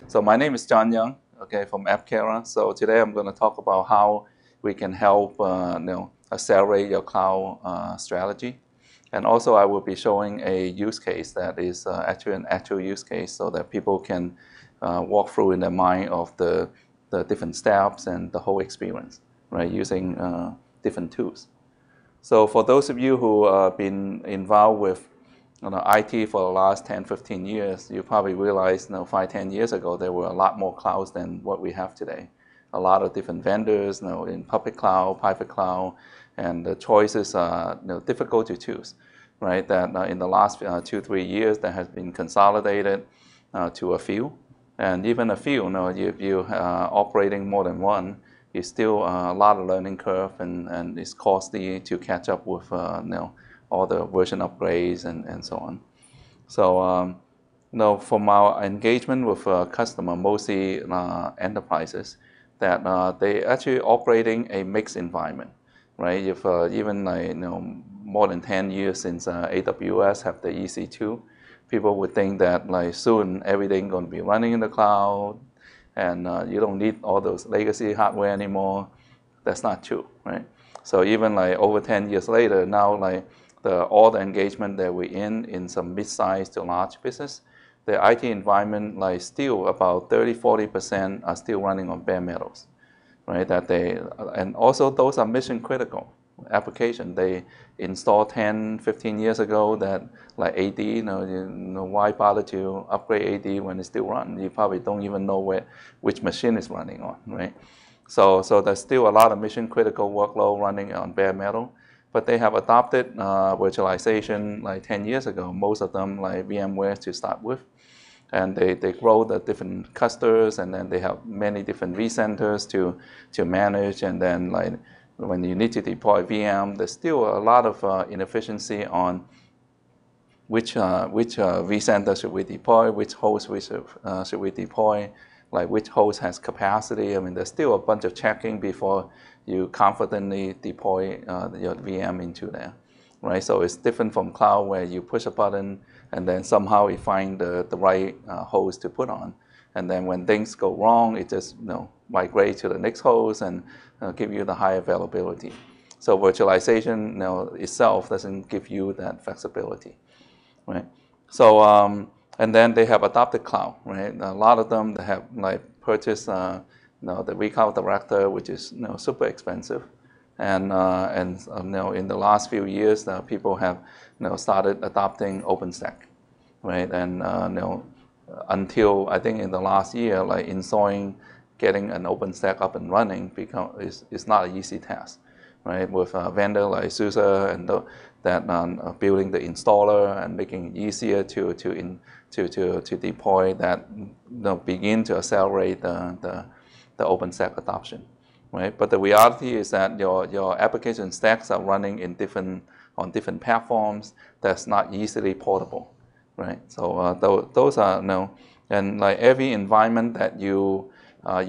So my name is John Young, okay, from AppCara. So today I'm going to talk about how we can help accelerate your cloud strategy. And also I will be showing a use case that is actually an actual use case so that people can walk through in their mind of the different steps and the whole experience, right, using different tools. So for those of you who have been involved with IT for the last 10, 15 years, you probably realize 5, 10 years ago, there were a lot more clouds than what we have today. A lot of different vendors in public cloud, private cloud, and the choices are difficult to choose, right? That in the last 2, 3 years, that has been consolidated to a few. And even a few, if you are operating more than one, it's still a lot of learning curve, and it's costly to catch up with all the version upgrades and so on. So from our engagement with customer, mostly enterprises, that they actually operating a mixed environment, right? If even more than 10 years since AWS have the EC2, people would think that soon everything going to be running in the cloud, and you don't need all those legacy hardware anymore. That's not true, right? So even over 10 years later, now all the engagement that we're in some mid-sized to large business, the IT environment still about 30-40% are still running on bare metals, right? And also those are mission critical application. They installed 10, 15 years ago that AD, why bother to upgrade AD when it still runs? You probably don't even know which machine is running on, right? So there's still a lot of mission critical workload running on bare metal, but they have adopted virtualization 10 years ago, most of them VMware to start with. And they grow the different clusters, and then they have many different vCenters to manage, and then when you need to deploy VM, there's still a lot of inefficiency on which vCenter should we deploy, which host should we deploy, which host has capacity. I mean, there's still a bunch of checking before you confidently deploy your VM into there, right? So it's different from cloud where you push a button and then somehow you find the right host to put on. And then when things go wrong, it just migrate to the next host and give you the high availability. So virtualization itself doesn't give you that flexibility, right? So and then they have adopted cloud, right? A lot of them they have purchased the vCloud Director, which is super expensive, and in the last few years, people have started adopting OpenStack, right? And until I think in the last year, installing, getting an OpenStack up and running is not an easy task, right? With a vendor like SUSE and building the installer and making it easier to deploy that, begin to accelerate the OpenStack adoption, right? But the reality is that your application stacks are running on different platforms that's not easily portable, right? So those are and every environment that you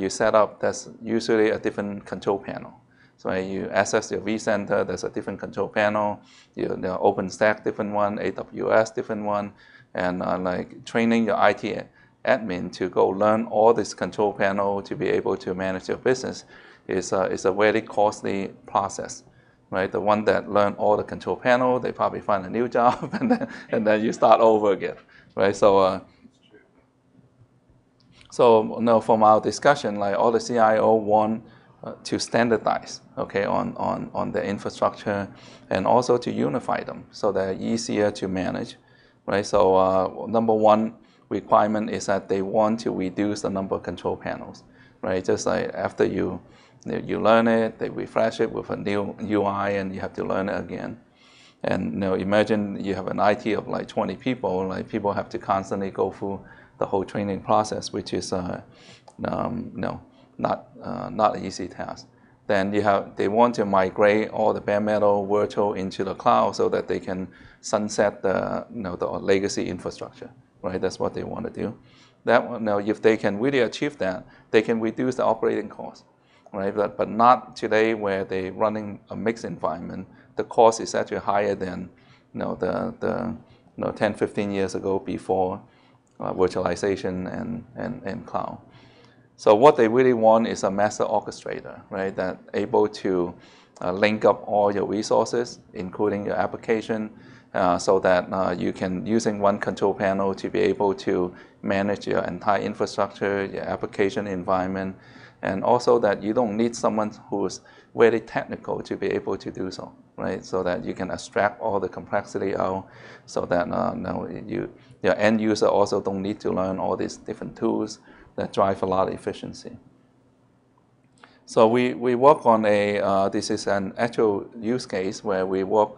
set up, that's usually a different control panel. So you access your vCenter, there's a different control panel. The OpenStack different one, AWS different one, and training your IT admin to go learn all this control panel to be able to manage your business is a very costly process, right? The one that learned all the control panel, they probably find a new job, and then you start over again, right? So from our discussion, all the CIO want to standardize, okay, on the infrastructure, and also to unify them so they're easier to manage, right? So number one requirement is that they want to reduce the number of control panels, right? Just after you learn it, they refresh it with a new UI, and you have to learn it again. And imagine you have an IT of 20 people, people have to constantly go through the whole training process, which is not an easy task. Then they want to migrate all the bare metal virtual into the cloud so that they can sunset the legacy infrastructure, right? That's what they want to do. If they can really achieve that, they can reduce the operating cost, right? But not today, where they're running a mixed environment. The cost is actually higher than the 10, 15 years ago before virtualization and cloud. So what they really want is a master orchestrator, right? That able to link up all your resources, including your application, so that you can, using one control panel, to be able to manage your entire infrastructure, your application environment, and also that you don't need someone who's very technical to be able to do so, right? So that you can extract all the complexity out, so that your end user also don't need to learn all these different tools that drive a lot of efficiency. So we work on this is an actual use case where we work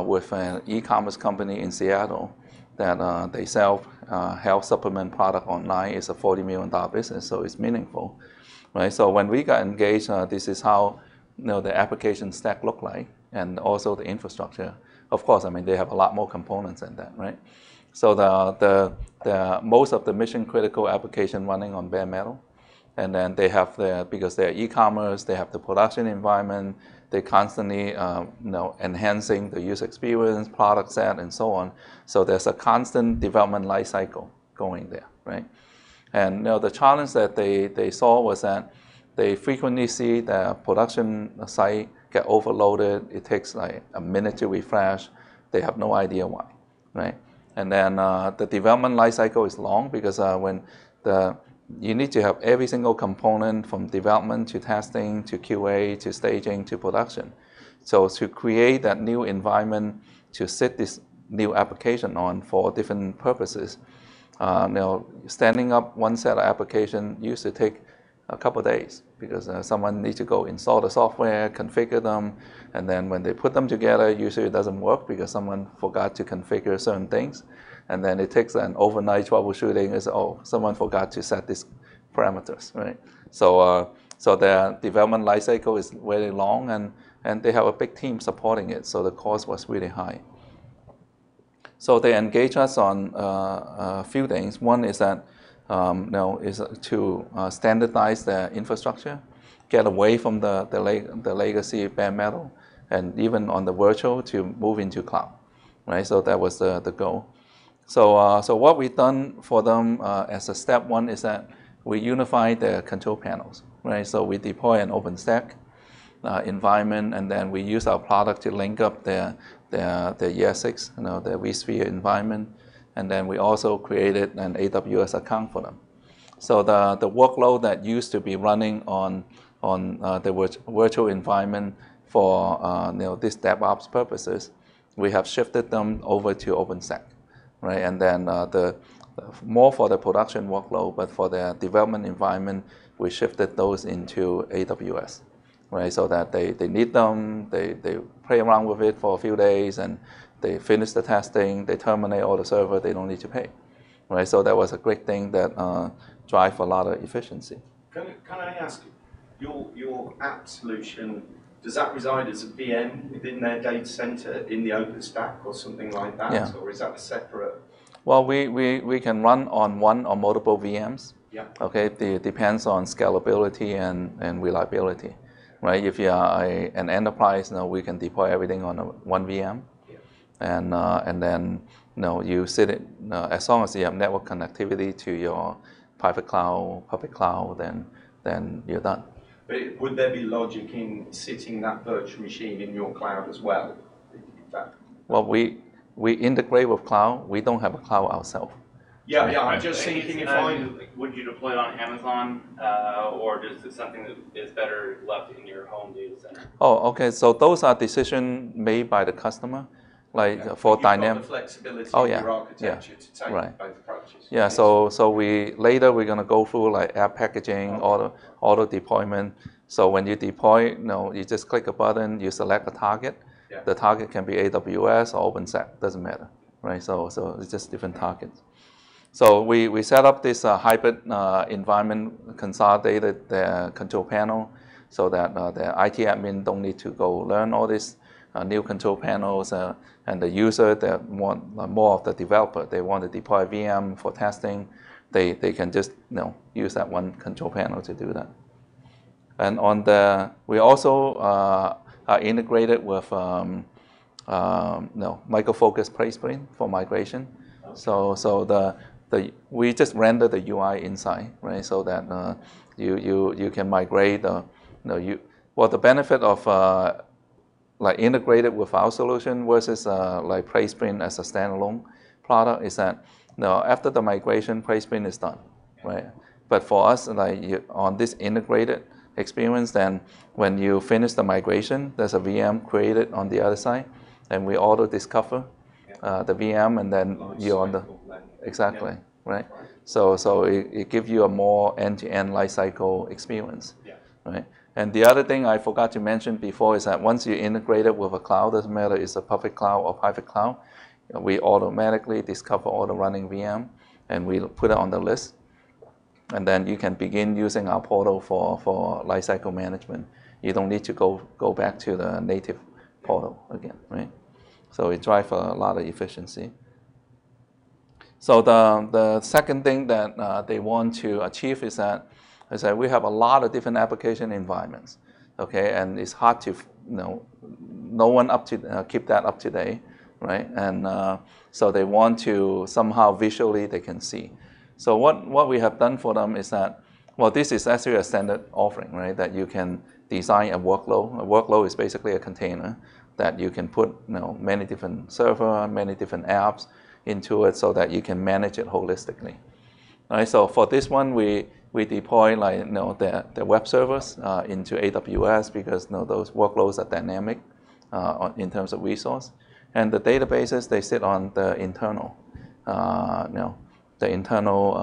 with an e-commerce company in Seattle that they sell health supplement product online. It's a $40 million business, so it's meaningful, right? So when we got engaged, this is how the application stack look like, and also the infrastructure. Of course, I mean, they have a lot more components than that, right? So the most of the mission critical application running on bare metal, and then they have because they're e-commerce, they have the production environment, they constantly enhancing the user experience, product set, and so on. So there's a constant development life cycle going there, right? And the challenge that they saw was that they frequently see the production site get overloaded. It takes like a minute to refresh. They have no idea why, right? And then the development life cycle is long because you need to have every single component from development to testing to QA to staging to production. So to create that new environment to set this new application on for different purposes, standing up one set of application used to take a couple of days because someone needs to go install the software, configure them, and then when they put them together, usually it doesn't work because someone forgot to configure certain things. And then it takes an overnight troubleshooting. Someone forgot to set these parameters, right? So their development life cycle is very long, and they have a big team supporting it, so the cost was really high. So they engage us on a few things. One is that is to standardize the infrastructure, get away from the legacy bare metal, and even on the virtual to move into cloud, right? So that was the goal. So what we've done for them as a step one is that we unify the control panels, right? So we deploy an OpenStack environment, and then we use our product to link up the ES6, the vSphere environment, and then we also created an AWS account for them. So the workload that used to be running on the virtual environment for this DevOps purposes, we have shifted them over to OpenStack, right? And then more for the production workload, but for the development environment, we shifted those into AWS, right? So that they need them, they play around with it for a few days, and they finish the testing, they terminate all the server, they don't need to pay, right? So that was a great thing that drive a lot of efficiency. Can I ask, your app solution, does that reside as a VM within their data center in the OpenStack or something like that? Yeah. Or is that a separate? Well, we can run on one or multiple VMs. Yeah. Okay, it depends on scalability and reliability, right? If you are an enterprise, we can deploy everything on one VM. And then you sit it as long as you have network connectivity to your private cloud, public cloud, then you're done. But would there be logic in sitting that virtual machine in your cloud as well? Well, we integrate with cloud. We don't have a cloud ourselves. Yeah, I'm just thinking would you deploy it on Amazon, or is it something that is better left in your home data center? Oh, okay. So those are decisions made by the customer. Like for dynamic, the flexibility of your architecture to take both approaches. Yeah, so later we're gonna go through like app packaging, auto deployment. So when you deploy, you just click a button, you select a target. Yeah. The target can be AWS or OpenStack, doesn't matter, right? So it's just different targets. So we set up this hybrid environment, consolidated the control panel, so that the IT admin don't need to go learn all this new control panels, and the user that want more of the developer, they want to deploy VM for testing, they can just use that one control panel to do that. And we also are integrated with Micro Focus PlaySprint for migration. Okay. So we just render the UI inside, right? So that you can migrate. The benefit of like integrated with our solution versus like PlaySprint as a standalone product is that after the migration, PlaySprint is done, right? But for us, like on this integrated experience, then when you finish the migration, there's a VM created on the other side, and we auto discover the VM, and then you're on the exactly right. So it gives you a more end-to-end lifecycle experience, right? And the other thing I forgot to mention before is that once you integrate it with a cloud, doesn't matter it's a public cloud or private cloud, we automatically discover all the running VM, and we put it on the list. And then you can begin using our portal for lifecycle management. You don't need to go back to the native portal again, right? So it drives a lot of efficiency. So the second thing that they want to achieve is that we have a lot of different application environments, okay? And it's hard to, no one keep that up to date, right? And so they want to somehow visually they can see. So what we have done for them is that, well, this is actually a standard offering, right? That you can design a workload. A workload is basically a container that you can put many different servers, many different apps into it so that you can manage it holistically. All right, so for this one, we deploy like the web servers into AWS because those workloads are dynamic in terms of resource, and the databases they sit on the internal, the internal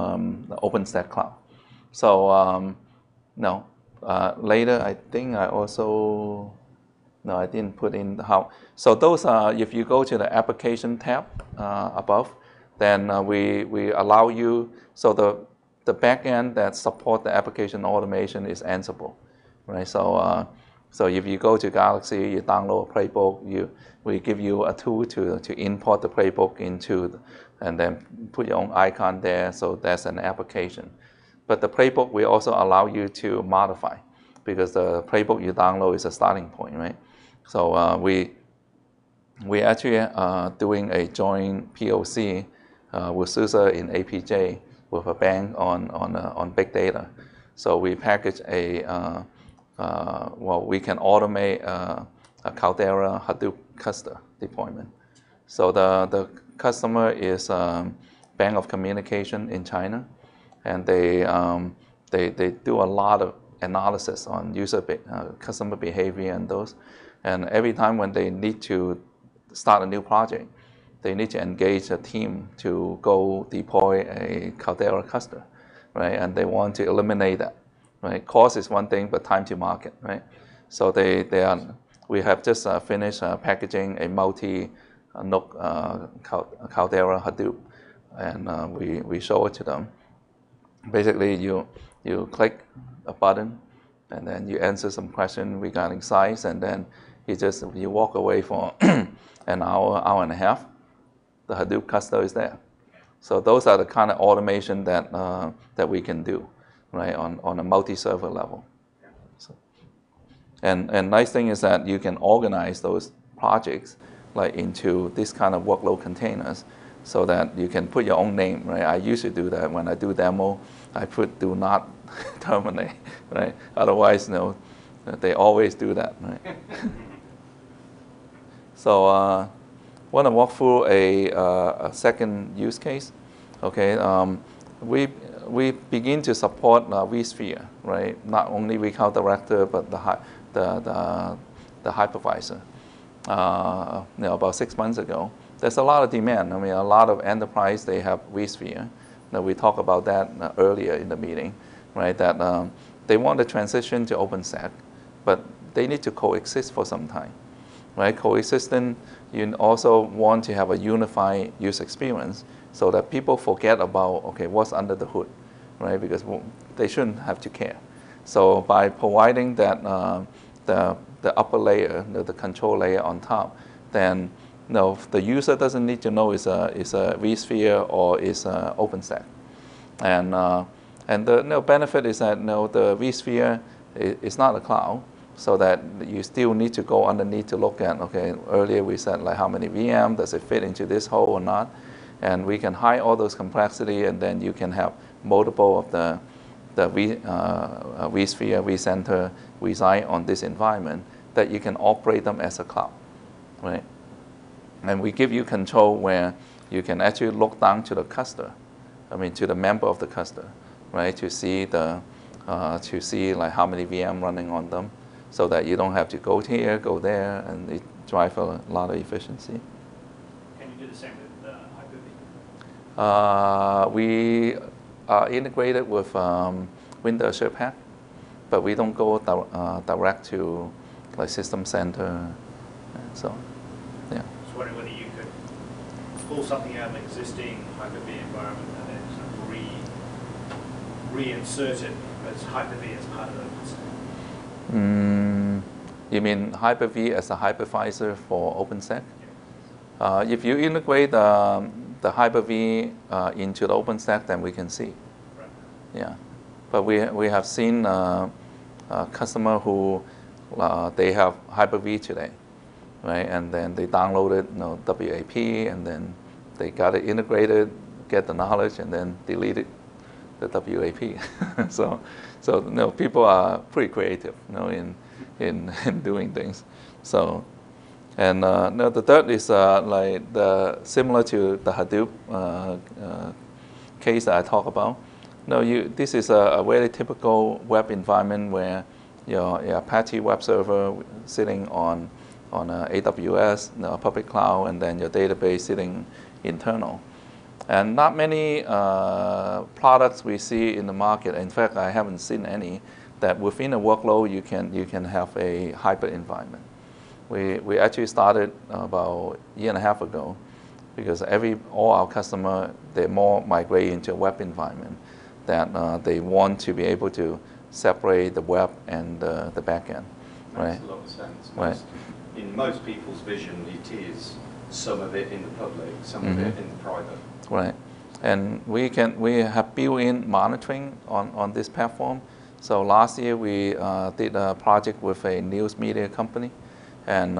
OpenStack cloud. So later I think I also I didn't put in how. So those are, if you go to the application tab above, then we allow you, so the backend that support the application automation is Ansible, right? So if you go to Galaxy, you download a playbook, we give you a tool to import the playbook into, and then put your own icon there, so that's an application. But the playbook we also allow you to modify, because the playbook you download is a starting point, right? So we actually are doing a joint POC with SUSE in APJ with a bank on big data. So we package we can automate a Caldera Hadoop cluster deployment. So the customer is Bank of Communication in China, and they do a lot of analysis on customer behavior and those. And every time when they need to start a new project, they need to engage a team to go deploy a Caldera cluster, right? And they want to eliminate that, right? Cost is one thing, but time to market, right? So we have just finished packaging a multi-NOC Caldera Hadoop, and we show it to them. Basically, you click a button, and then you answer some question regarding size, and then you walk away for an hour and a half. The Hadoop cluster is there. So those are the kind of automation that we can do, right, on a multi-server level. So, and nice thing is that you can organize those projects like into this kind of workload containers, so that you can put your own name, right? I used to do that when I do demo. I put do not terminate, right? Otherwise, they always do that, right? So want to walk through a second use case. Okay, we begin to support vSphere, right? Not only Recount Director, but the hypervisor. About 6 months ago, there's a lot of demand. I mean, a lot of enterprise they have vSphere. We talked about that earlier in the meeting, right? That they want to transition to OpenStack, but they need to coexist for some time, right? Coexisting, you also want to have a unified user experience so that people forget about, okay, what's under the hood, right? Because they shouldn't have to care. So by providing that the upper layer, the control layer on top, then the user doesn't need to know is a vSphere or is a OpenStack. And the benefit is that the vSphere is not a cloud, so that you still need to go underneath to look at, okay, earlier we said like how many VM, does it fit into this hole or not? And we can hide all those complexity, and then you can have multiple of the vSphere, vCenter reside on this environment that you can operate them as a cloud, right? And we give you control where you can actually look down to the cluster, to the member of the cluster, right? To see like how many VM running on them, so that you don't have to go here, go there, and it drives a lot of efficiency. Can you do the same with HyperV? We are integrated with Windows Azure Pack, but we don't go direct to like System Center. So, yeah. Just wondering whether you could pull something out of an existing HyperV environment and then sort of reinsert it as HyperV as part of the system. You mean HyperV as a hypervisor for OpenStack? Yeah. If you integrate the HyperV into the OpenStack, then we can see. Right. Yeah, but we have seen a customer who they have HyperV today, right? And then they downloaded WAP, and then they got it integrated, get the knowledge, and then deleted the WAP. so people are pretty creative, in doing things. So, and the third is like similar to the Hadoop case that I talk about. This is a very typical web environment where your Apache web server sitting on AWS, public cloud, and then your database sitting internal. And not many products we see in the market. In fact, I haven't seen any that within a workload you can have a hybrid environment. We actually started about a year and a half ago, because all our customers, they're more migrating into a web environment, that they want to be able to separate the web and the back end. Makes a lot of sense. Right. In most people's vision, it is some of it in the public, some of it in the private. Right, and we have built-in monitoring on this platform. So last year we did a project with a news media company, and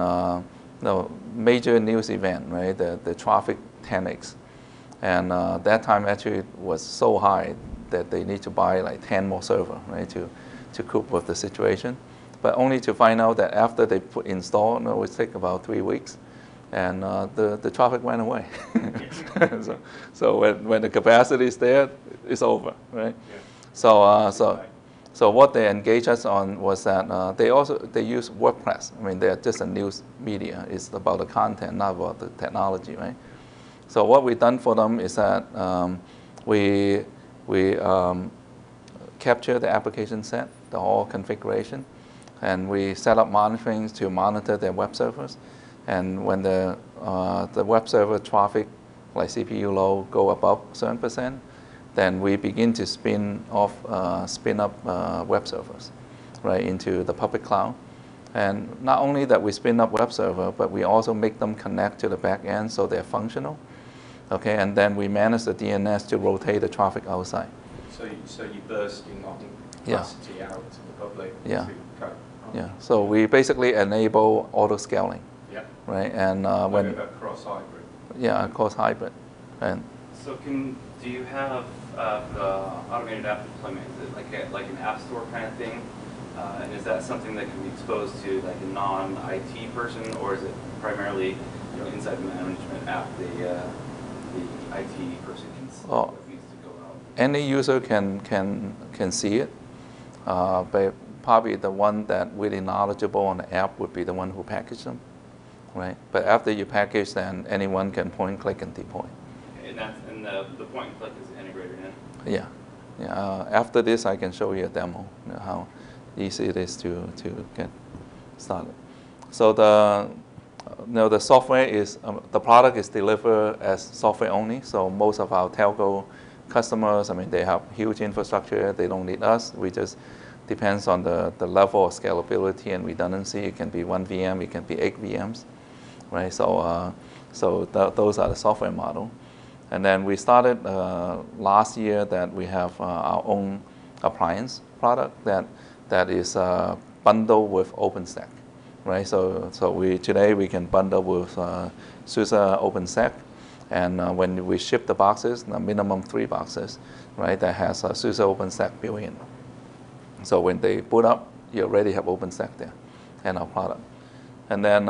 major news event, right? The traffic 10x, and that time actually was so high that they need to buy like 10 more servers, right, to cope with the situation. But only to find out that after they install, it would take about 3 weeks, and the traffic went away. so when the capacity is there, it's over, right? Yeah. So what they engaged us on was that they use WordPress. They're just a news media. It's about the content, not about the technology, right? So what we've done for them is that we capture the application set, the whole configuration, and we set up monitoring to monitor their web servers. And when the web server traffic, like CPU load, go above a certain %, then we begin to spin up web servers, right, into the public cloud. And not only that we spin up web server, but we also make them connect to the back end so they're functional. Okay, and then we manage the DNS to rotate the traffic outside. So you're bursting on capacity out to the public. Yeah. To code. Oh. Yeah. So we basically enable auto scaling. Yeah. Right, and when cross hybrid. Yeah, cross hybrid, and. So do you have the automated app deployment? Is it like an app store kind of thing? And is that something that can be exposed to like a non-IT person, or is it primarily inside the management app the IT person can see what needs to go out? Any user can see it, but probably the one that really knowledgeable on the app would be the one who packaged them, right? But after you package, then anyone can point, click, and deploy. And the point and click is integrated in? Yeah. After this, I can show you a demo, how easy it is to get started. So the software is, the product is delivered as software only. So most of our telco customers, they have huge infrastructure. They don't need us. We just depends on the level of scalability and redundancy. It can be 1 VM. It can be 8 VMs, right? So those are the software model. And then we started last year that we have our own appliance product that is bundled with OpenStack, right? So today we can bundle with SUSE OpenStack, And when we ship the boxes, the minimum 3 boxes, right, that has a SUSE OpenStack built in. So when they boot up, you already have OpenStack there and our product. And then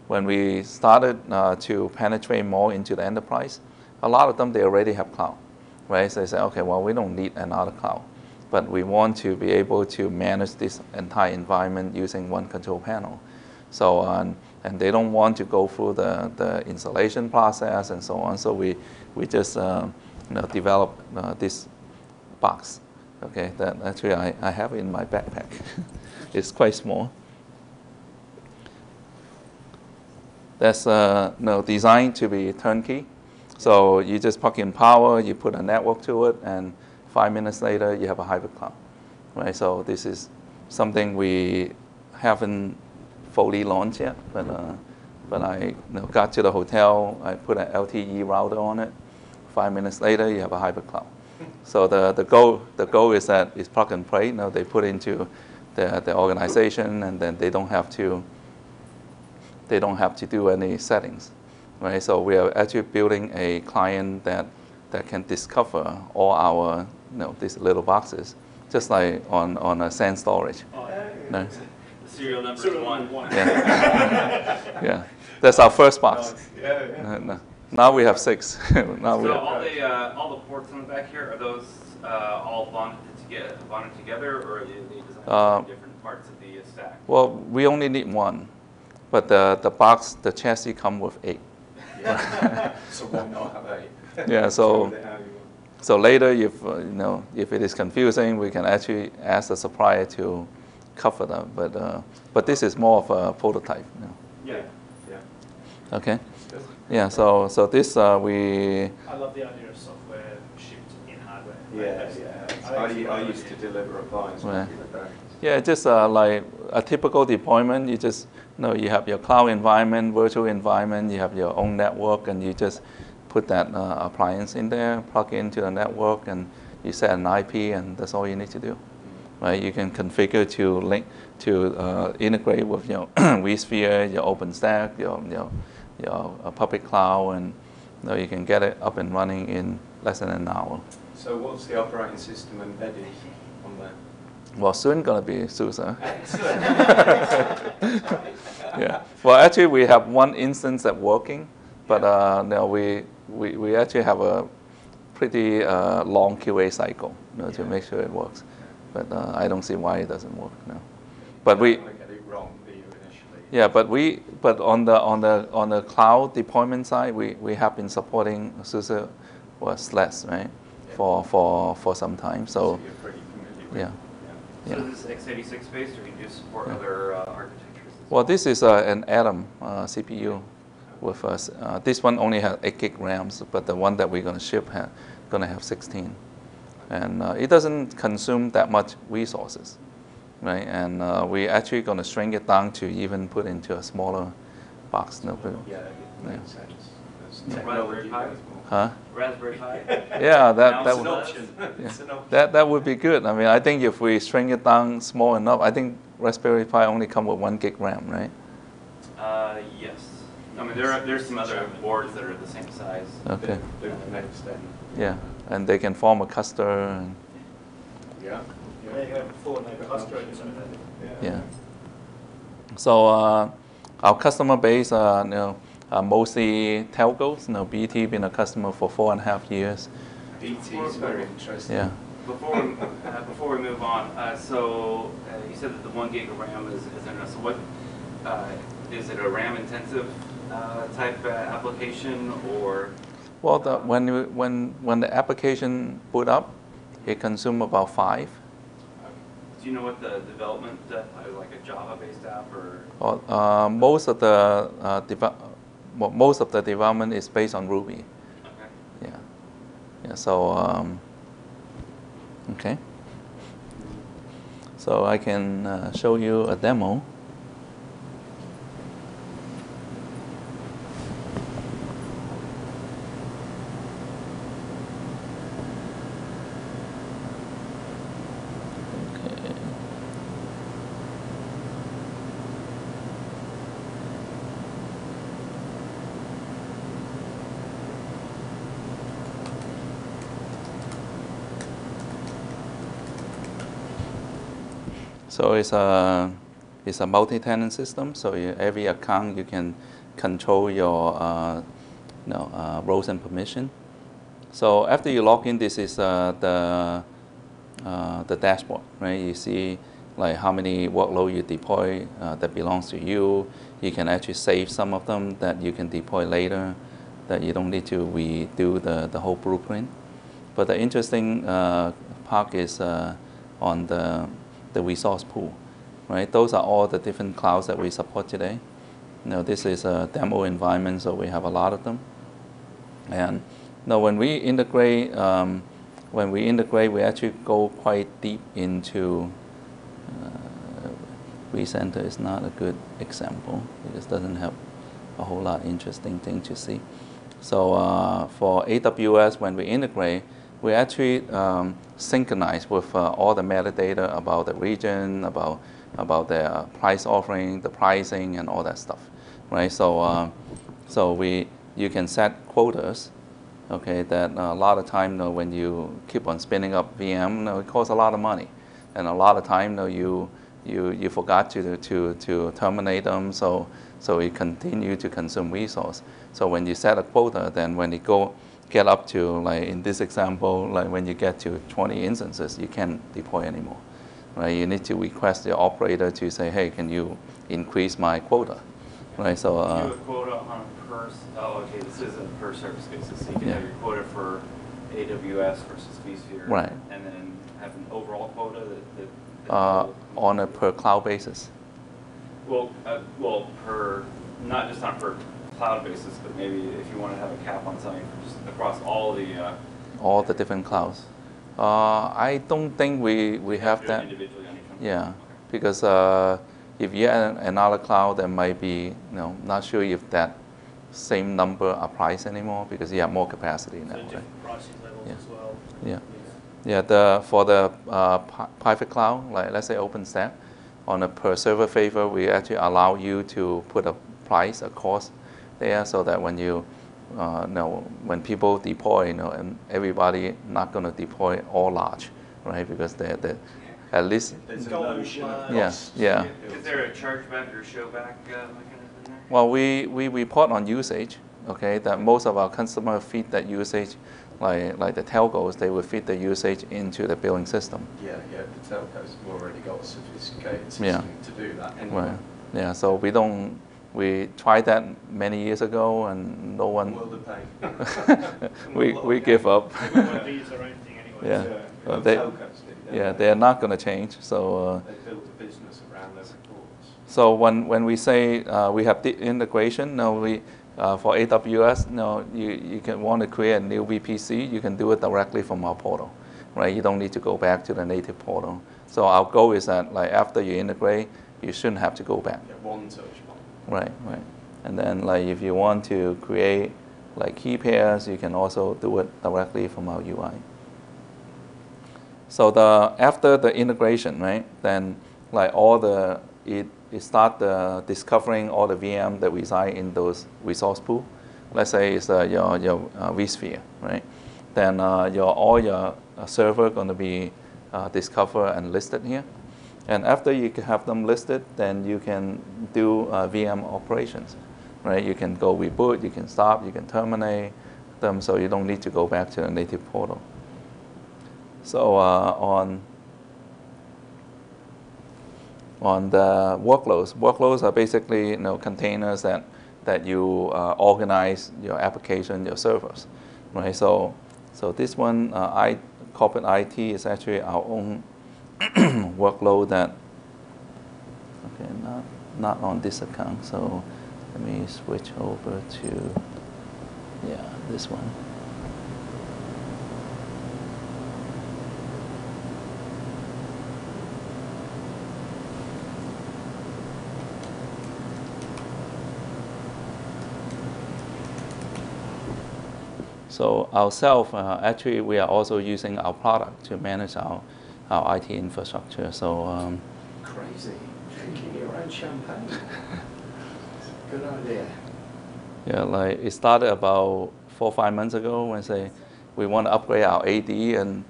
when we started to penetrate more into the enterprise, a lot of them, they already have cloud, right? So they say, okay, well, we don't need another cloud, but we want to be able to manage this entire environment using one control panel. So, and they don't want to go through the installation process and so on. So we just develop this box. Okay, that actually I have it in my backpack. It's quite small. That's designed to be turnkey. So you just plug in power, you put a network to it, and 5 minutes later you have a hybrid cloud. Right? So this is something we haven't fully launched yet, but I got to the hotel, I put an LTE router on it. 5 minutes later you have a hybrid cloud. So the goal is that it's plug and play. They put into the organization, and then they don't have to do any settings, right? So we are actually building a client that can discover all our these little boxes, just like on a SAN storage. Oh, No? The serial number is 1. Yeah. Yeah, that's our first box. Yeah. Now we have 6. Now we So have, all the ports on the back here, are those all bonded together, or are they designed for different parts of the stack? well, we only need 1, but the box, the chassis come with 8. So why not have 8? Yeah, so Build it how you want. so later, if it is confusing, we can actually ask the supplier to cover them. But this is more of a prototype. Yeah. Okay. Yeah. So this we. I love the idea of software shipped in hardware. Yeah. I used to deliver appliance back in the day. Yeah, just like a typical deployment. You just you have your cloud environment, virtual environment. You have your own network, and you just put that appliance in there, plug into the network, and you set an IP, and that's all you need to do. Right? You can configure to link to integrate with your vSphere, your OpenStack, your public cloud, and you can get it up and running in less than an hour. So what's the operating system embedded on there? Well, soon gonna be SUSE. Excellent. Yeah. Well, actually, we have one instance that's working, but we actually have a pretty long QA cycle to make sure it works. But I don't see why it doesn't work now. But we. Don't want to get it wrong, do you, initially? Yeah, but on the cloud deployment side, we have been supporting SUSE less, right? Yeah. For some time. So you're pretty familiar with yeah. So Yeah. is this x86 based, or you do support other architectures? Well, this is an Atom CPU with us. This one only has 8 gig RAMs, but the one that we're going to ship going to have 16. And it doesn't consume that much resources, right? And we're actually going to shrink it down to even put into a smaller box. Yeah, it makes sense. There's Yeah. technology Raspberry Pi? goes more. Huh? Raspberry Pi? Yeah, that Now that it's would. an option. It's an option. That would be good. I mean, I think if we shrink it down small enough, I think Raspberry Pi only come with 1 gig RAM, right? Yes. I mean, there's some other boards that are the same size. Okay. They can extend. Yeah, and they can form a cluster. And, Yeah. There you go, before they cluster and some of that. yeah. So our customer base, are mostly telcos. BT been a customer for 4.5 years. BT is very interesting. Yeah. Before we move on, so you said that the 1 gig of RAM is enough. So what is it, a RAM intensive type application, or? Well, when the application boot up, it consumes about 5. Do you know what the development, like a Java-based app, or? Well, most of the development is based on Ruby. Okay. Yeah. Yeah. So okay. So I can show you a demo. Okay. So it's a multi-tenant system. So every account you can control your roles and permission. So after you log in, this is the dashboard, right? You see like how many workload you deploy that belongs to you. You can actually save some of them that you can deploy later, that you don't need to redo the whole blueprint. But the interesting part is on the resource pool, right? Those are all the different clouds that we support today. This is a demo environment, so we have a lot of them. And now when we integrate, we actually go quite deep into. vCenter is not a good example because it doesn't have a whole lot of interesting thing to see. So for AWS, when we integrate, we actually synchronize with all the metadata about the region, about their price offering, the pricing, and all that stuff, right? So you can set quotas, okay? That a lot of time, when you keep on spinning up VM, it costs a lot of money, and a lot of time, you forgot to terminate them, so it continue to consume resource. So when you set a quota, then when it get up to, like in this example, like when you get to 20 instances, you can't deploy anymore, right? You need to request the operator to say, hey, can you increase my quota, right? So you have a quota on a per. Oh, okay. This is a per service basis. So you can have your quota for AWS versus vSphere, right? And then have an overall quota that on a per cloud basis. Well, per, not just on per cloud basis, but maybe if you want to have a cap on something just across all the different clouds. I don't think we have that. Individually on each one. Yeah, okay. Because if you add another cloud, there might be, not sure if that same number applies anymore because you have more capacity now. So different pricing levels as well. Yeah. Yeah, for the private cloud, like let's say OpenStack, on a per server favor, we actually allow you to put a price, a cost there, so that when you, when people deploy, and everybody not going to deploy all large, right? Because they're at least. There's a notion of cost. Yeah. Is there a chargeback or showback mechanism there? Well, we report on usage. Okay, that most of our customers feed that usage. Like the telcos, they will feed the usage into the billing system. Yeah, the telcos have already got a sophisticated system to do that anyway. Right. Yeah, so we tried that many years ago, and no one. World of pain. we give up. We want to use our own thing anyway. Yeah, they're not going to change. So they built a business around their reports. So when we say we have the integration, for AWS, you can want to create a new VPC, you can do it directly from our portal, right? You don't need to go back to the native portal. So our goal is that, like, after you integrate, you shouldn't have to go back. One touch point. Right. And then, like, if you want to create like key pairs, you can also do it directly from our UI. So after the integration, right? Then, like, it start discovering all the VM that reside in those resource pool. Let's say it's your vSphere, right? Then all your server going to be discovered and listed here. And after you have them listed, then you can do VM operations, right? You can go reboot, you can stop, you can terminate them, so you don't need to go back to the native portal. So on the workloads are basically containers that you organize your application, your servers, right? So this one, corporate IT is actually our own workload that, okay, not on this account. So let me switch over to, this one. So ourselves, actually, we are also using our product to manage our IT infrastructure. So crazy, drinking your own champagne. Good idea. Yeah, like it started about 4 or 5 months ago when say we want to upgrade our AD and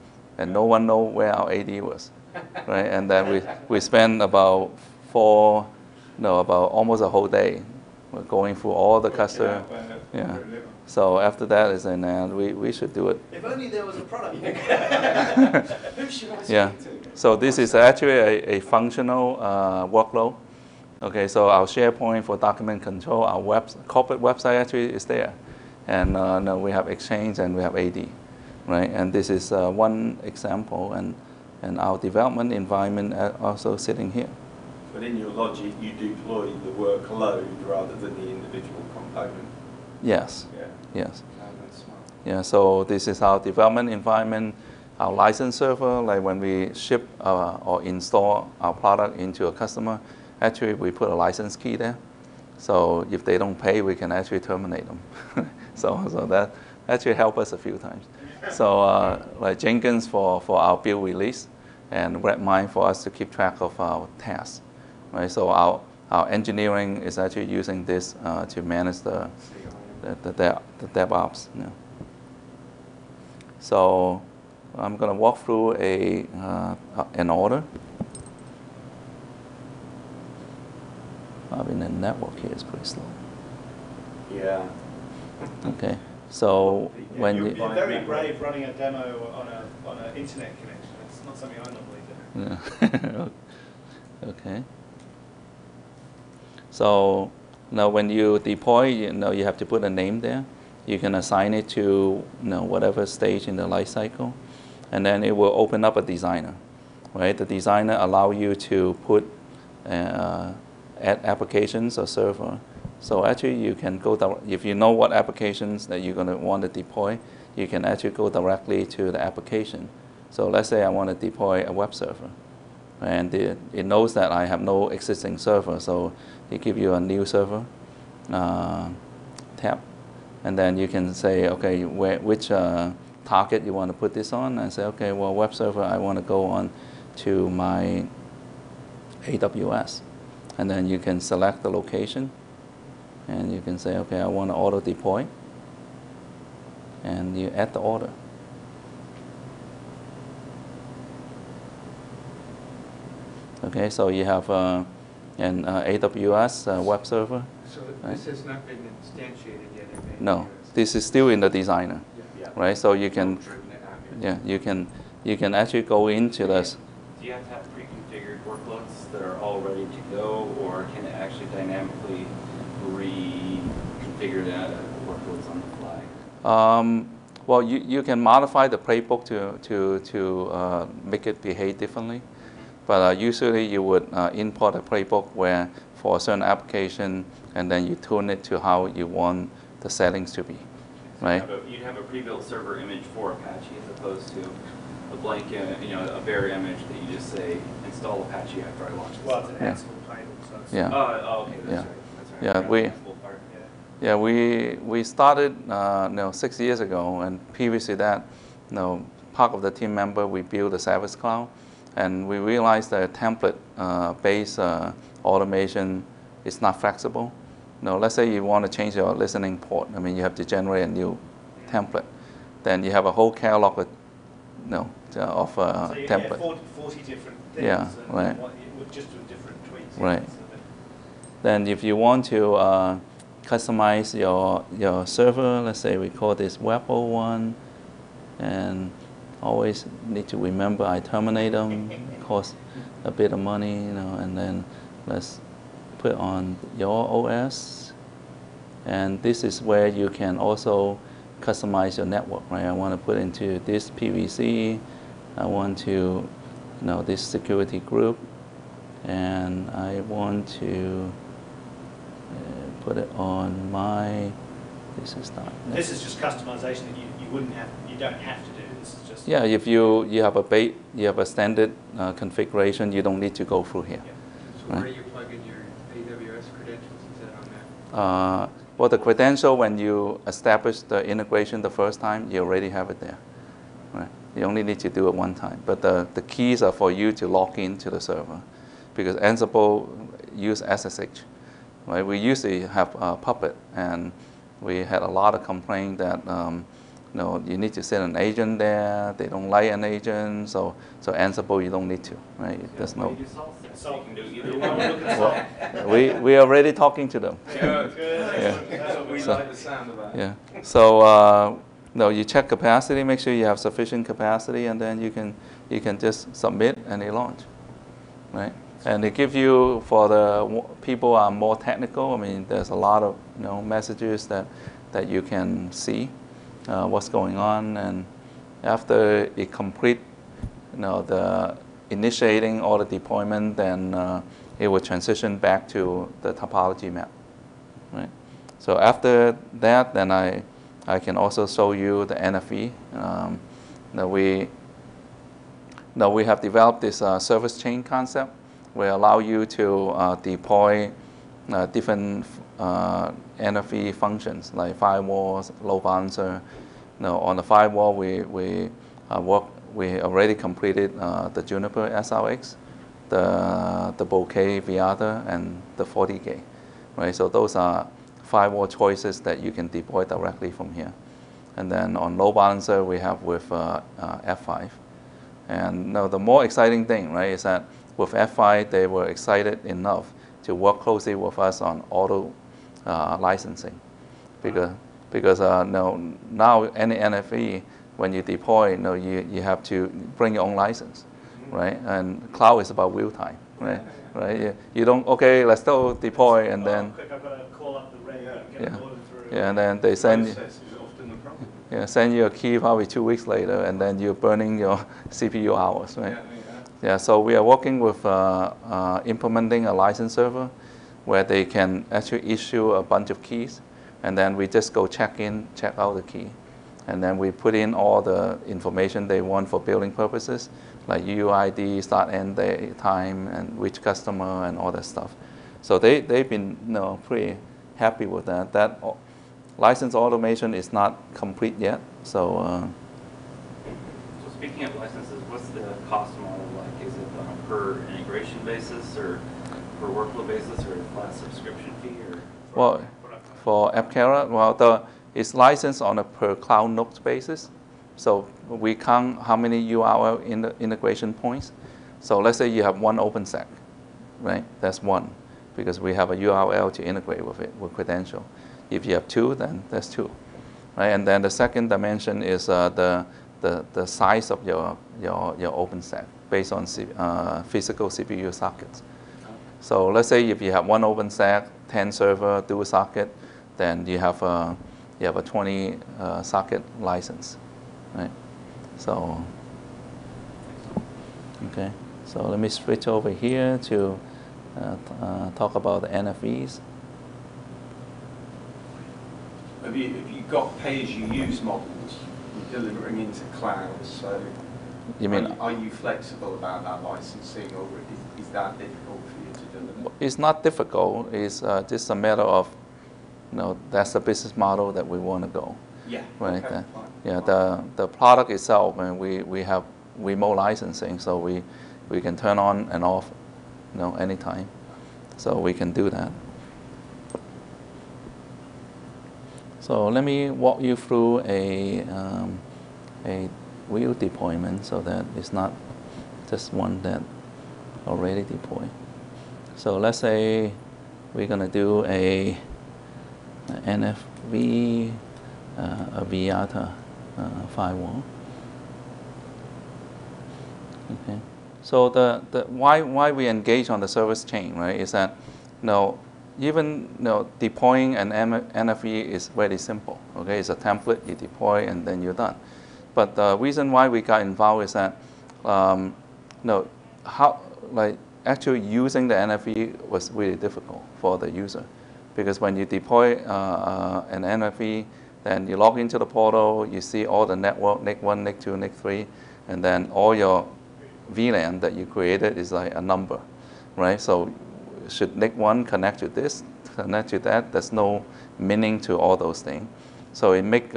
no one know where our AD was. right? And then we spend about about almost a whole day. We're going through all the customer. Yeah. So after that is we should do it. If only there was a product. Who should I Yeah. speak to? So this is actually a functional workload. Okay, so our SharePoint for document control, our corporate website actually is there. And no, we have Exchange and we have AD, right? And this is one example, and our development environment also sitting here. But in your logic, you deploy the workload rather than the individual component. Yes. Yeah. Yes. That's smart. Yeah. So this is our development environment, our license server. Like when we ship or install our product into a customer, actually we put a license key there. So if they don't pay, we can actually terminate them. so that actually helped us a few times. So like Jenkins for our build release, and Redmine for us to keep track of our tasks. Right. So our engineering is actually using this to manage the DevOps. Yeah. So I'm going to walk through an order. I mean, the network here is pretty slow. Yeah. Okay. So when You're very brave running a demo on an internet connection. It's not something I normally do. Yeah. Okay. So now when you deploy, you have to put a name there. You can assign it to whatever stage in the life cycle, and then it will open up a designer. Right. The designer allow you to put add applications or server. So actually you can go if you know what applications that you're going to want to deploy, you can actually go directly to the application. So let's say I want to deploy a web server, and it knows that I have no existing server, so it gives you a new server tab, and then you can say, okay, which target you want to put this on, and say, okay, well, web server, I want to go on to my AWS. And then you can select the location, and you can say, okay, I want to auto deploy, and you add the order. Okay, so you have an AWS web server. So this has not been instantiated yet in AWS? No, this is still in the designer, Yeah. right? So you can, you can actually go into this. Do you have to have pre-configured workloads that are all ready to go, or can it actually dynamically reconfigure the workloads on the fly? Well, you can modify the playbook to make it behave differently, but usually you would import a playbook where for a certain application, and then you tune it to how you want the settings to be, right? You'd have a pre-built server image for Apache as opposed to a blank, a bare image that you just say install Apache after I launch. Well, it's an Ansible title, so it's Yeah. Oh, okay, that's Yeah. right. That's right. Yeah, we started 6 years ago, and previously that, part of the team member, we built a service cloud, and we realized that template-based automation is not flexible. Let's say you want to change your listening port. I mean, you have to generate a new template. Then you have a whole catalog of so you template. 40 different things. Yeah, and right. Just with different tweaks. Right. Then if you want to customize your server, let's say we call this Web01, and always need to remember I terminate them, cost a bit of money, and then let's put on your OS, and this is where you can also customize your network, right? I want to put into this PVC, I want to, this security group, and I want to put it on my, this is not. This is just customization that you don't have to do. This is just. Yeah, if you have a standard configuration, you don't need to go through here. Yeah. So where do you plug in your AWS credentials? Is that on that? Well, the credential, when you establish the integration the first time, you already have it there. Right? You only need to do it one time. But the keys are for you to log into the server, because Ansible use SSH. Right? We usually have Puppet, and we had a lot of complaint that you need to set an agent there. They don't like an agent, so Ansible you don't need to, right? There's no. So you can do either Well, we are already talking to them. Good. Yeah. That's what we like the sound of that. Yeah. So you check capacity, make sure you have sufficient capacity, and then you can just submit and they launch, right? And they give you, for the people who are more technical, I mean, there's a lot of messages that you can see what's going on, and after it complete, the initiating or the deployment, then it will transition back to the topology map, right? So after that, then I can also show you the NFV. We have developed this service chain concept, will allow you to deploy different NFV functions like firewalls, load balancer. On the firewall, we already completed the Juniper SRX, the Bouquet Viata, and the FortiGate, right? So those are firewall choices that you can deploy directly from here. And then on load balancer, we have with F5. And now the more exciting thing, right, is that with F5, they were excited enough to work closely with us on auto licensing, because now any NFV, when you deploy, you have to bring your own license, right? And cloud is about real time, right? Right? You don't, okay, let's go deploy, and then Quick, I've got to call up the rate and get an order through. and then they send you. Process is often the problem. Yeah, send you a key probably 2 weeks later, and then you're burning your CPU hours, right? Yeah, so we are working with implementing a license server where they can actually issue a bunch of keys, and then we just go check in, check out the key. And then we put in all the information they want for billing purposes, like UUID, start, end day, time, and which customer, and all that stuff. So they've been pretty happy with that. That license automation is not complete yet, so. So speaking of licenses, what's the cost model like? Is it on a per integration basis, or per workload basis, or a flat subscription fee, or? Well, for AppCara, it's licensed on a per cloud node basis. So we count how many URL integration points. So let's say you have one OpenStack, right? That's one, because we have a URL to integrate with it, with credential. If you have two, then that's two, right? And then the second dimension is the size of your OpenStack based on physical CPU sockets. So let's say if you have one OpenStack, 10 server, dual socket, then you have a 20 socket license, right? So, okay. So let me switch over here to talk about the NFVs. Have you got pay-as-you-use models delivering into clouds? So You mean? Are you flexible about that licensing, or is that difficult for you to deliver? It's not difficult. It's just a matter of, that's the business model that we want to go. Yeah. Right. Okay, Yeah. The product itself, and we have remote licensing, so we can turn on and off, anytime. So we can do that. So let me walk you through a real deployment, so that it's not just one that already deployed. So let's say we're going to do a NFV, a Viata firewall. Okay. So the why we engage on the service chain, right, is that even deploying an NFV is very simple. Okay, it's a template, you deploy and then you're done. But the reason why we got involved is that actually using the NFV was really difficult for the user, because when you deploy an NFV, then you log into the portal, you see all the network, NIC 1, NIC 2, NIC 3, and then all your VLAN that you created is like a number, right? So should NIC 1 connect to this, connect to that? There's no meaning to all those things. So it makes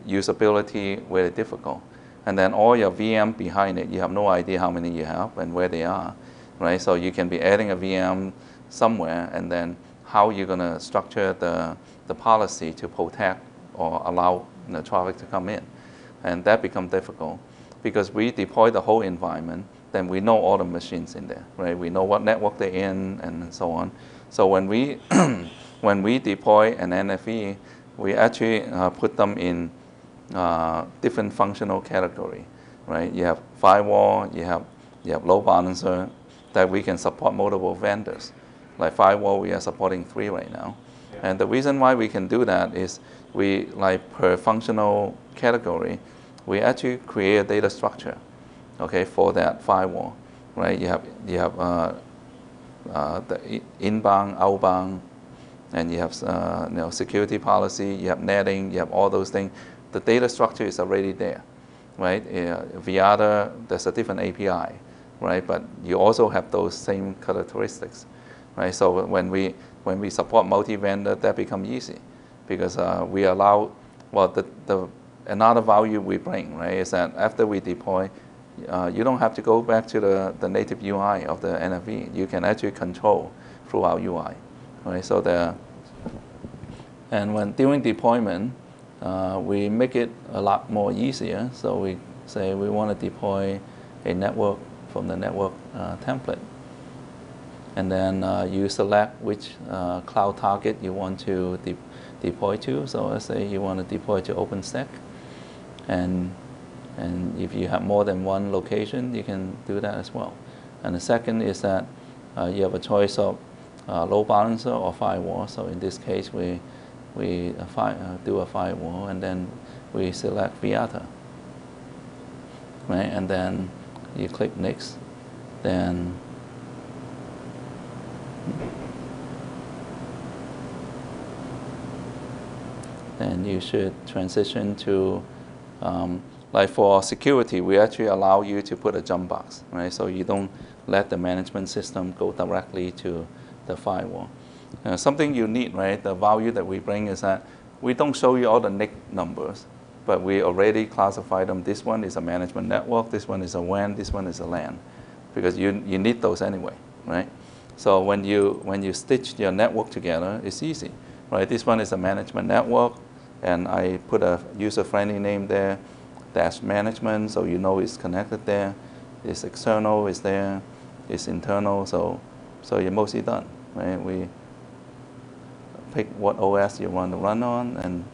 usability very difficult. And then all your VM behind it, you have no idea how many you have and where they are, right? So you can be adding a VM somewhere, and then how you're going to structure the policy to protect or allow traffic to come in. And that becomes difficult because we deploy the whole environment, then we know all the machines in there, right? We know what network they're in and so on. So when we, when we deploy an NFV, we actually put them in different functional category, right? You have firewall, you have load balancer, that we can support multiple vendors. Like firewall, we are supporting 3 right now. Yeah. And the reason why we can do that is we, like per functional category, we actually create a data structure, okay, for that firewall, right? You have the inbound, outbound, and you have security policy, you have netting, you have all those things. The data structure is already there, right? Viata, there's a different API, right? But you also have those same characteristics, right? So when we support multi-vendor, that becomes easy because we allow, well, another value we bring, right, is that after we deploy, you don't have to go back to the native UI of the NFV. You can actually control through our UI, right? So and when during deployment, we make it a lot more easier. So we say we want to deploy a network from the network template. And then you select which cloud target you want to deploy to. So let's say you want to deploy to OpenStack. And if you have more than one location, you can do that as well. And the second is that you have a choice of load balancer or firewall. So in this case, we do a firewall, and then we select Viata, right? And then you click next, then you should transition to, like for security, we actually allow you to put a jump box, right? So you don't let the management system go directly to the firewall. Something unique, right? The value that we bring is that we don't show you all the NIC numbers, but we already classify them. This one is a management network, this one is a WAN, this one is a LAN, because you need those anyway, right? So when you stitch your network together, it's easy, right? This one is a management network, and I put a user-friendly name there, dash management, so you know it's connected there. It's external, it's there. It's internal, so you're mostly done, right? We pick what OS you want to run on,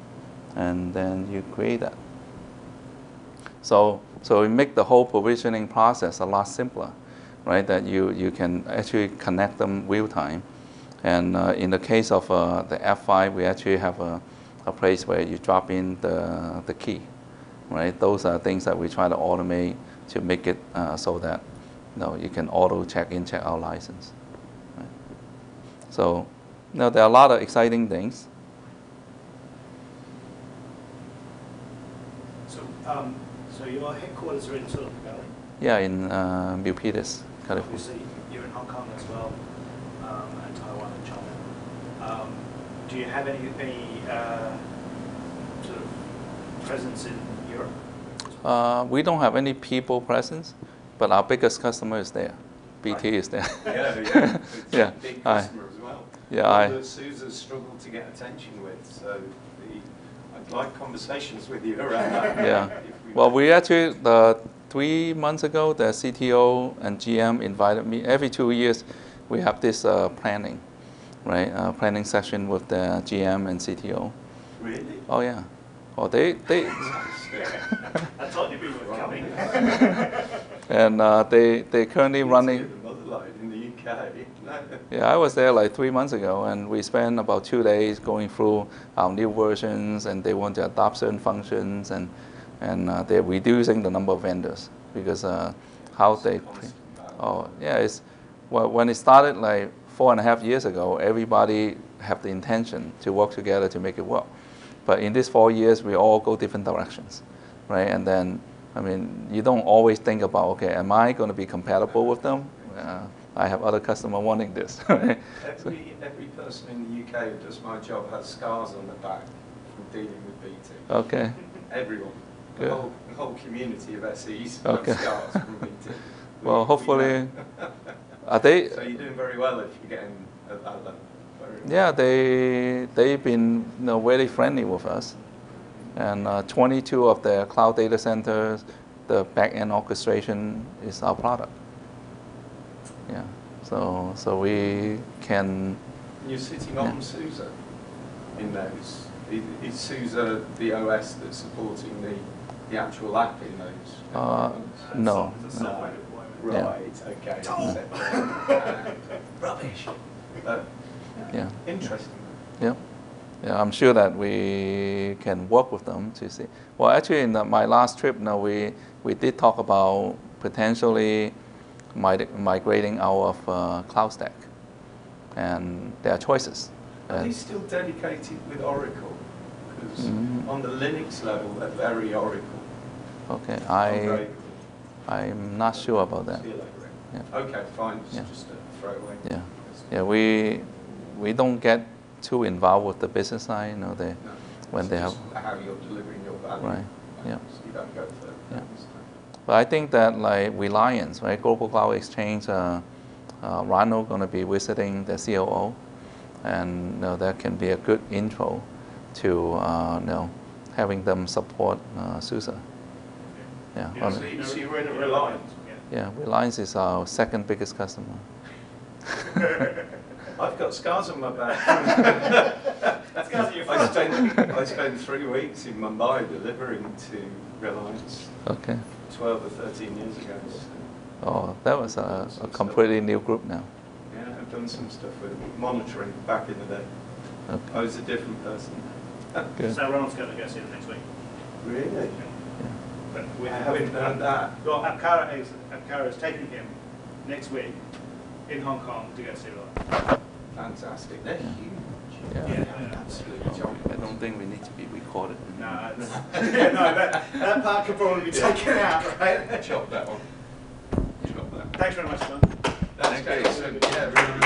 and then you create that. So we make the whole provisioning process a lot simpler, right? That you can actually connect them real time. And in the case of the F5, we actually have a place where you drop in the key, right? Those are things that we try to automate to make it so that you can auto check in, check out license. Right? So there are a lot of exciting things. So your headquarters are in Silicon Valley? Yeah, in Milpitas, California. Obviously, you're in Hong Kong as well, and Taiwan and China. Do you have any sort of presence in Europe? We don't have any people presence, but our biggest customer is there. BT is there. Yeah. Yeah. Big customer as well. Yeah, that SUSE struggled to get attention with, so I'd like conversations with you around that. Yeah. Well, we actually, 3 months ago, the CTO and GM invited me. Every 2 years, we have this planning, right? Planning session with the GM and CTO. Really? Oh, yeah. Oh, they I thought you were coming. and they currently running. In the UK. Yeah, I was there like 3 months ago, and we spent about 2 days going through our new versions, and they want to adopt certain functions, and they're reducing the number of vendors because how they. Oh yeah, it's when it started like 4.5 years ago. Everybody have the intention to work together to make it work, but in these 4 years, we all go different directions, right? And then, I mean, you don't always think about, okay, am I going to be compatible with them? I have other customers wanting this. Right? Every person in the UK who does my job has scars on the back from dealing with BT. Okay. Everyone. The whole community of SEs have scars from BT. Well, hopefully, are they? So you're doing very well if you're getting at that level. Yeah, they've been very friendly with us. And 22 of their cloud data centers, the back-end orchestration is our product. Yeah, so we can. You're sitting on SUSE in those. Is SUSE the OS that's supporting the actual app in those? No. It's a software deployment. Right. Okay. Rubbish. Yeah. Interesting. Yeah. Yeah, I'm sure that we can work with them to see. Well, actually, in my last trip, we did talk about potentially migrating out of Cloud Stack, and there are choices. Are they still dedicated with Oracle? Because on the Linux level, they're very Oracle. Okay, Very I'm not sure about that. Yeah. Okay, fine. It's just a throwaway. Yeah, yeah. We don't get too involved with the business side. When they have how you're delivering your value. Right. Yeah. So you don't go further. Yeah. But I think that like Reliance, right, Global Cloud Exchange, Rano going to be visiting the COO, and that can be a good intro to having them support SUSE. Yeah. Yeah, So you're in a Reliance. Yeah, Reliance is our second biggest customer. I've got scars on my back. Scars on your I spent 3 weeks in Mumbai delivering to Reliance. Okay. 12 or 13 years ago. So. Oh, that was a completely new group now. Yeah, I've done some stuff with monitoring back in the day. Okay. I was a different person. Good. So Ronald's going to go see them next week. Really? But we I haven't done that. Well, Apkara is taking him next week in Hong Kong to go see them. Fantastic. They're huge. Yeah. Absolutely. I don't think we need to be recorded. No, that part could probably be taken out, right? Chop that one. Chop that. Thanks very much, John. That's great. So, yeah, really